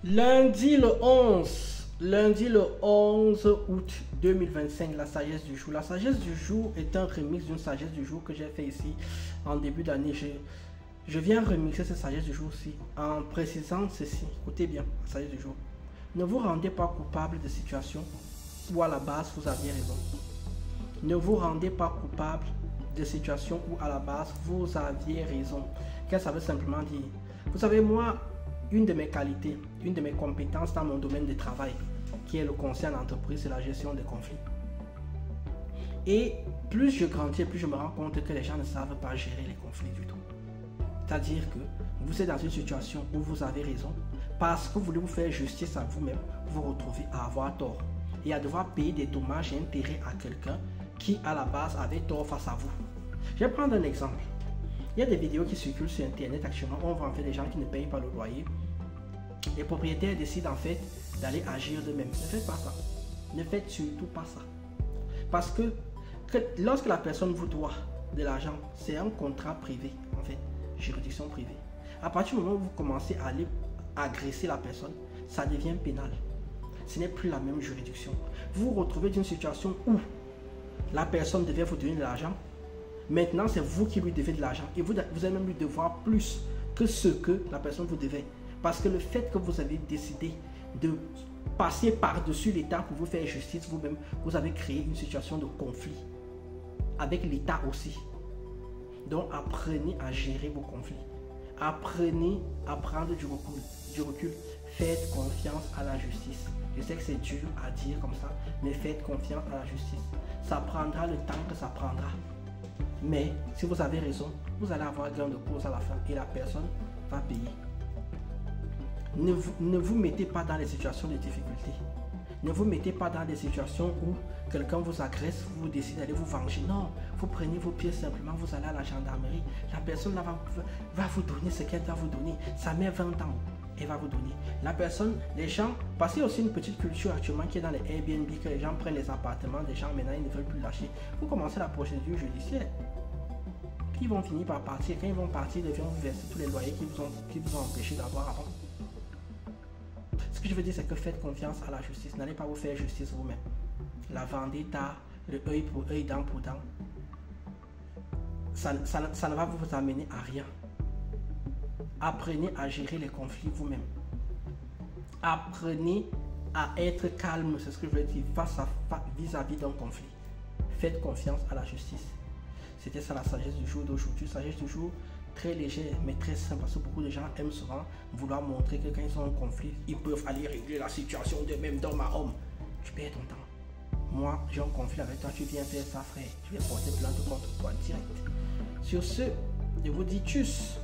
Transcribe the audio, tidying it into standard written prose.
Lundi le 11 août 2025, la sagesse du jour. La sagesse du jour est un remix d'une sagesse du jour que j'ai fait ici en début d'année. Je viens remixer cette sagesse du jour aussi en précisant ceci. Écoutez bien, la sagesse du jour. Ne vous rendez pas coupable de situations où à la base vous aviez raison. Ne vous rendez pas coupable de situations où à la base vous aviez raison. Qu'est-ce que ça veut simplement dire? Vous savez, moi, une de mes qualités, une de mes compétences dans mon domaine de travail, qui est le conseil en entreprise, c'est la gestion des conflits. Et plus je grandis, plus je me rends compte que les gens ne savent pas gérer les conflits du tout. C'est-à-dire que vous êtes dans une situation où vous avez raison, parce que vous voulez vous faire justice à vous-même, vous vous retrouvez à avoir tort et à devoir payer des dommages et intérêts à quelqu'un qui à la base avait tort face à vous. Je vais prendre un exemple. Il y a des vidéos qui circulent sur internet actuellement où on voit en fait des gens qui ne payent pas le loyer. Les propriétaires décident en fait d'aller agir d'eux-mêmes. Ne faites pas ça. Ne faites surtout pas ça. Parce que lorsque la personne vous doit de l'argent, c'est un contrat privé en fait, juridiction privée. À partir du moment où vous commencez à aller agresser la personne, ça devient pénal. Ce n'est plus la même juridiction. Vous vous retrouvez dans une situation où la personne devait vous donner de l'argent. Maintenant, c'est vous qui lui devez de l'argent. Et vous allez même lui devoir plus que ce que la personne vous devait. Parce que le fait que vous avez décidé de passer par-dessus l'État pour vous faire justice vous-même, vous avez créé une situation de conflit avec l'État aussi. Donc, apprenez à gérer vos conflits. Apprenez à prendre du recul. Faites confiance à la justice. Je sais que c'est dur à dire comme ça, mais faites confiance à la justice. Ça prendra le temps que ça prendra. Mais si vous avez raison, vous allez avoir gain de cause à la fin et la personne va payer. Ne vous mettez pas dans les situations de difficulté. Ne vous mettez pas dans des situations où quelqu'un vous agresse, vous décidez d'aller vous venger. Non, vous prenez vos pieds simplement, vous allez à la gendarmerie. La personne là va vous donner ce qu'elle doit vous donner. Ça met 20 ans. Elle va vous donner. La personne, les gens, parce qu'il y a aussi une petite culture actuellement qui est dans les Airbnb, que les gens prennent les appartements des gens, maintenant ils ne veulent plus lâcher. Vous commencez la procédure judiciaire. Puis ils vont finir par partir. Quand ils vont partir, ils vont vous verser tous les loyers qui vous ont empêché d'avoir avant. Ce que je veux dire, c'est que faites confiance à la justice. N'allez pas vous faire justice vous-même. La vendetta, le œil pour œil, dent pour dent, ça ne va vous amener à rien. Apprenez à gérer les conflits vous-même. Apprenez à être calme, c'est ce que je veux dire, vis-à-vis d'un conflit. Faites confiance à la justice. C'était ça la sagesse du jour d'aujourd'hui. Sagesse du jour très légère mais très simple, parce que beaucoup de gens aiment souvent vouloir montrer que quand ils sont en conflit, ils peuvent aller régler la situation d'eux-mêmes d'homme à homme. Tu perds ton temps. Moi, j'ai un conflit avec toi, tu viens faire ça, frère. Je vais porter plainte contre toi direct. Sur ce, je vous dis tchuss.